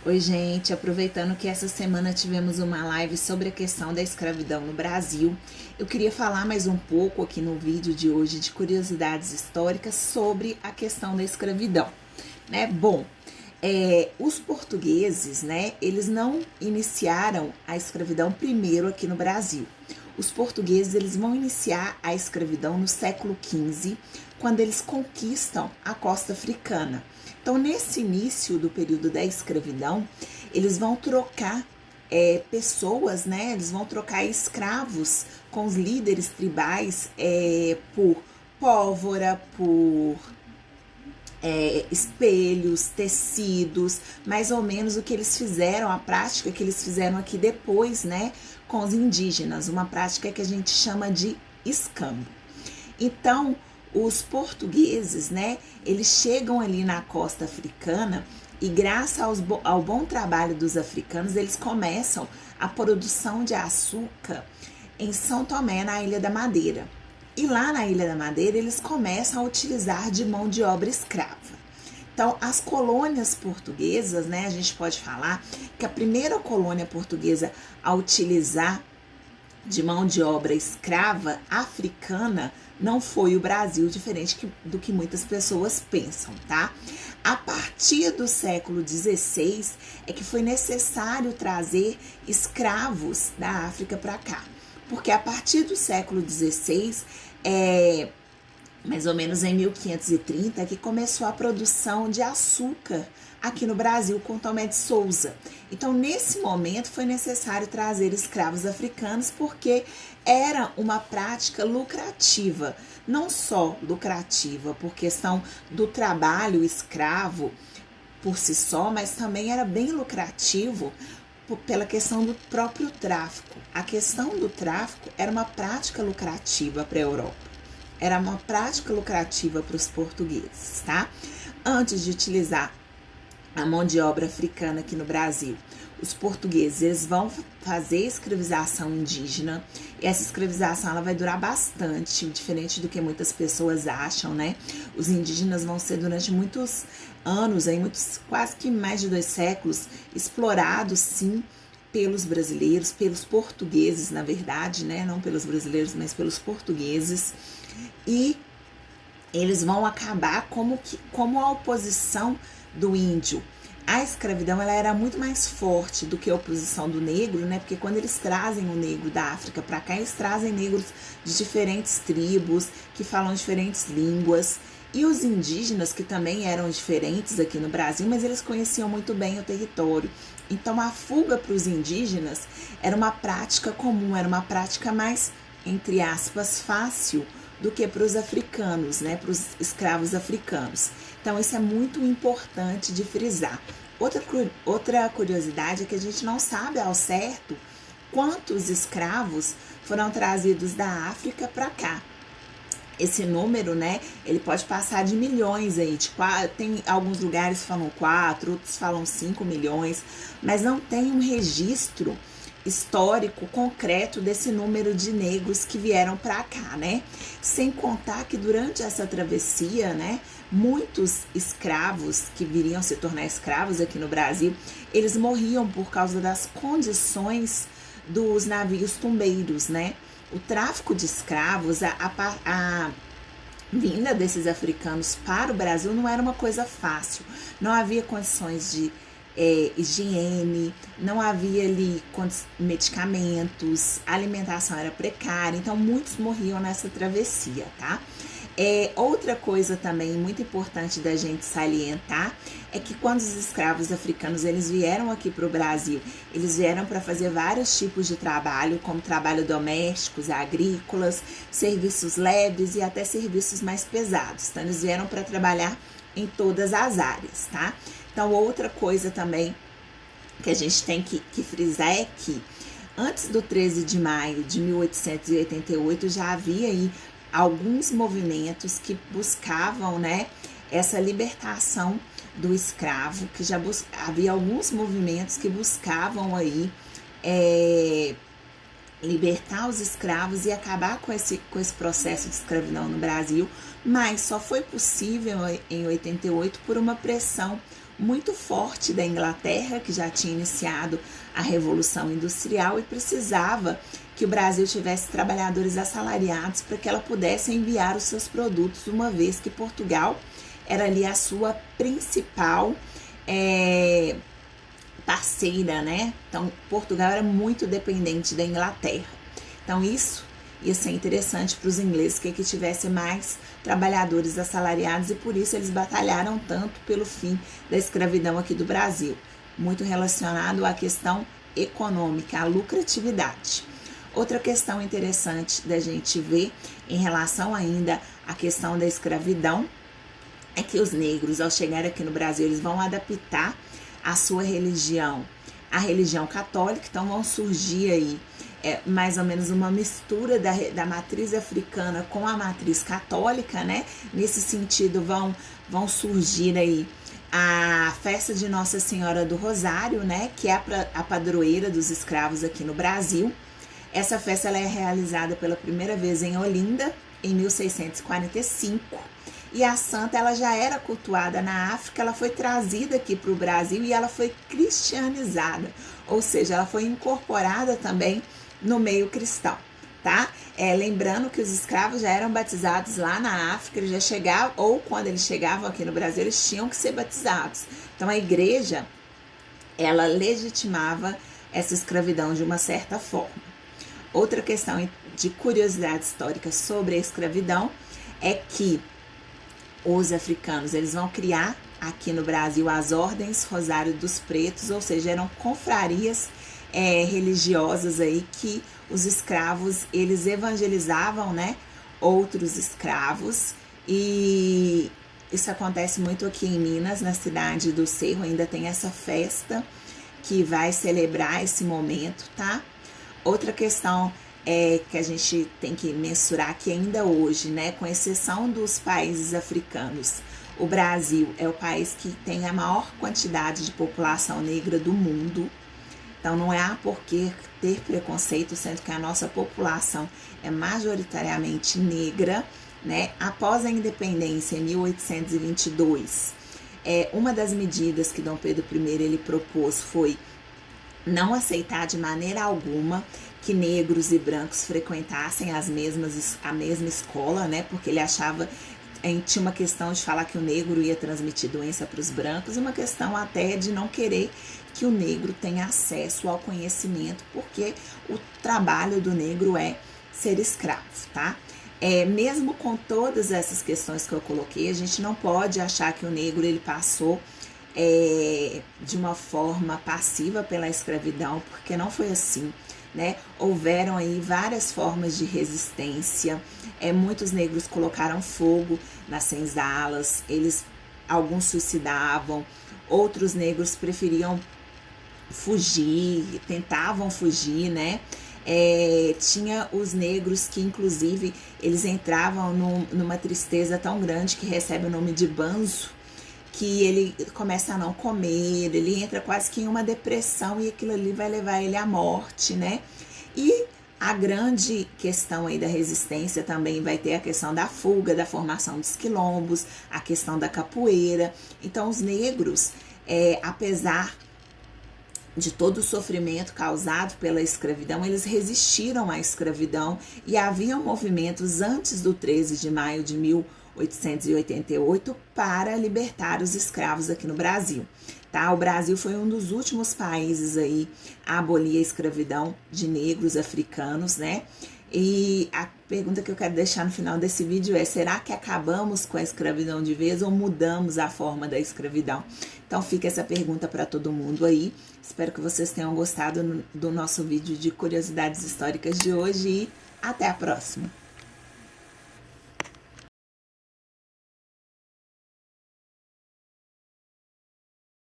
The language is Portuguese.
Oi, gente, aproveitando que essa semana tivemos uma live sobre a questão da escravidão no Brasil, eu queria falar mais um pouco aqui no vídeo de hoje de curiosidades históricas sobre a questão da escravidão, né? Bom, os portugueses, né, eles não iniciaram a escravidão primeiro aqui no Brasil. Os portugueses, eles vão iniciar a escravidão no século XV, quando eles conquistam a costa africana. Então, nesse início do período da escravidão, eles vão trocar pessoas, né? Eles vão trocar escravos com os líderes tribais por pólvora, por espelhos, tecidos, mais ou menos o que eles fizeram, a prática que eles fizeram aqui depois, né, com os indígenas, uma prática que a gente chama de escambo. Então, os portugueses, né, eles chegam ali na costa africana e graças ao bom trabalho dos africanos, eles começam a produção de açúcar em São Tomé, na Ilha da Madeira. E lá na Ilha da Madeira, eles começam a utilizar de mão de obra escrava. Então, as colônias portuguesas, né, a gente pode falar que a primeira colônia portuguesa a utilizar de mão de obra escrava africana não foi o Brasil, diferente do que muitas pessoas pensam, tá? A partir do século XVI é que foi necessário trazer escravos da África para cá, porque a partir do século XVI, mais ou menos em 1530, que começou a produção de açúcar aqui no Brasil com Tomé de Souza. Então, nesse momento, foi necessário trazer escravos africanos porque era uma prática lucrativa. Não só lucrativa por questão do trabalho escravo por si só, mas também era bem lucrativo pela questão do próprio tráfico. A questão do tráfico era uma prática lucrativa para a Europa. Era uma prática lucrativa para os portugueses, tá? Antes de utilizar a mão de obra africana aqui no Brasil, os portugueses eles vão fazer escravização indígena, e essa escravização ela vai durar bastante, diferente do que muitas pessoas acham, né? Os indígenas vão ser durante muitos anos, quase que mais de 2 séculos, explorados sim pelos brasileiros, pelos portugueses, na verdade, né? Não pelos brasileiros, mas pelos portugueses, e eles vão acabar como a oposição do índio. A escravidão ela era muito mais forte do que a oposição do negro, né? Porque quando eles trazem o negro da África para cá, eles trazem negros de diferentes tribos, que falam diferentes línguas. E os indígenas, que também eram diferentes aqui no Brasil, mas eles conheciam muito bem o território. Então, a fuga para os indígenas era uma prática comum, era uma prática mais, entre aspas, fácil do que para os africanos, né, para os escravos africanos. Então, isso é muito importante de frisar. Outra curiosidade é que a gente não sabe ao certo quantos escravos foram trazidos da África para cá. Esse número, né, ele pode passar de milhões aí, tem alguns lugares que falam 4, outros falam 5 milhões, mas não tem um registro histórico concreto desse número de negros que vieram para cá, né? Sem contar que durante essa travessia, né, muitos escravos que viriam se tornar escravos aqui no Brasil, eles morriam por causa das condições dos navios tumbeiros, né? O tráfico de escravos, a vinda desses africanos para o Brasil não era uma coisa fácil. Não havia condições de higiene, não havia ali medicamentos, a alimentação era precária, então muitos morriam nessa travessia, tá? Outra coisa também muito importante da gente salientar é que quando os escravos africanos eles vieram aqui para o Brasil, eles vieram para fazer vários tipos de trabalho, como trabalho domésticos, agrícolas, serviços leves e até serviços mais pesados. Então, eles vieram para trabalhar em todas as áreas, tá? Então, outra coisa também que a gente tem que frisar é que antes do 13 de maio de 1888 já havia aí alguns movimentos que buscavam, né, essa libertação do escravo, que já havia alguns movimentos que buscavam aí libertar os escravos e acabar com esse processo de escravidão no Brasil, mas só foi possível em 88 por uma pressão muito forte da Inglaterra, que já tinha iniciado a Revolução Industrial e precisava que o Brasil tivesse trabalhadores assalariados para que ela pudesse enviar os seus produtos, uma vez que Portugal era ali a sua principal parceira, né? Então, Portugal era muito dependente da Inglaterra. Então, isso ia ser interessante para os ingleses que tivesse mais trabalhadores assalariados e por isso eles batalharam tanto pelo fim da escravidão aqui do Brasil, muito relacionado à questão econômica, à lucratividade. Outra questão interessante da gente ver em relação ainda à questão da escravidão é que os negros, ao chegar aqui no Brasil, eles vão adaptar a sua religião à religião católica, então vão surgir aí mais ou menos uma mistura da matriz africana com a matriz católica, né? Nesse sentido vão surgir aí a festa de Nossa Senhora do Rosário, né? Que é a padroeira dos escravos aqui no Brasil. Essa festa ela é realizada pela primeira vez em Olinda, em 1645. E a santa ela já era cultuada na África, ela foi trazida aqui para o Brasil e ela foi cristianizada, ou seja, ela foi incorporada também no meio cristão, tá? Lembrando que os escravos já eram batizados lá na África, eles já chegavam, ou quando eles chegavam aqui no Brasil, eles tinham que ser batizados. Então a igreja, ela legitimava essa escravidão de uma certa forma. Outra questão de curiosidade histórica sobre a escravidão é que os africanos, eles vão criar aqui no Brasil as Ordens Rosário dos Pretos, ou seja, eram confrarias religiosas aí que os escravos, eles evangelizavam, né, outros escravos, e isso acontece muito aqui em Minas, na cidade do Cerro, ainda tem essa festa que vai celebrar esse momento, tá? Outra questão que a gente tem que mensurar que ainda hoje, né, com exceção dos países africanos, o Brasil é o país que tem a maior quantidade de população negra do mundo. Então não há por que ter preconceito, sendo que a nossa população é majoritariamente negra, né? Após a independência em 1822, uma das medidas que Dom Pedro I ele propôs foi não aceitar de maneira alguma que negros e brancos frequentassem a mesma escola, né? Porque ele achava, tinha uma questão de falar que o negro ia transmitir doença para os brancos, uma questão até de não querer que o negro tenha acesso ao conhecimento, porque o trabalho do negro é ser escravo, tá? Mesmo com todas essas questões que eu coloquei, a gente não pode achar que o negro ele passou de uma forma passiva pela escravidão, porque não foi assim, né? Houveram aí várias formas de resistência, muitos negros colocaram fogo nas senzalas, alguns suicidavam, outros negros preferiam fugir, tentavam fugir, né? Tinha os negros que inclusive eles entravam numa tristeza tão grande que recebe o nome de banzo, que ele começa a não comer, ele entra quase que em uma depressão e aquilo ali vai levar ele à morte, né? E a grande questão aí da resistência também vai ter a questão da fuga, da formação dos quilombos, a questão da capoeira. Então os negros, apesar de todo o sofrimento causado pela escravidão, eles resistiram à escravidão e haviam movimentos antes do 13 de maio de 1888 para libertar os escravos aqui no Brasil, tá? O Brasil foi um dos últimos países aí a abolir a escravidão de negros africanos, né? E a pergunta que eu quero deixar no final desse vídeo é: será que acabamos com a escravidão de vez ou mudamos a forma da escravidão? Então fica essa pergunta para todo mundo aí. Espero que vocês tenham gostado do nosso vídeo de curiosidades históricas de hoje e até a próxima!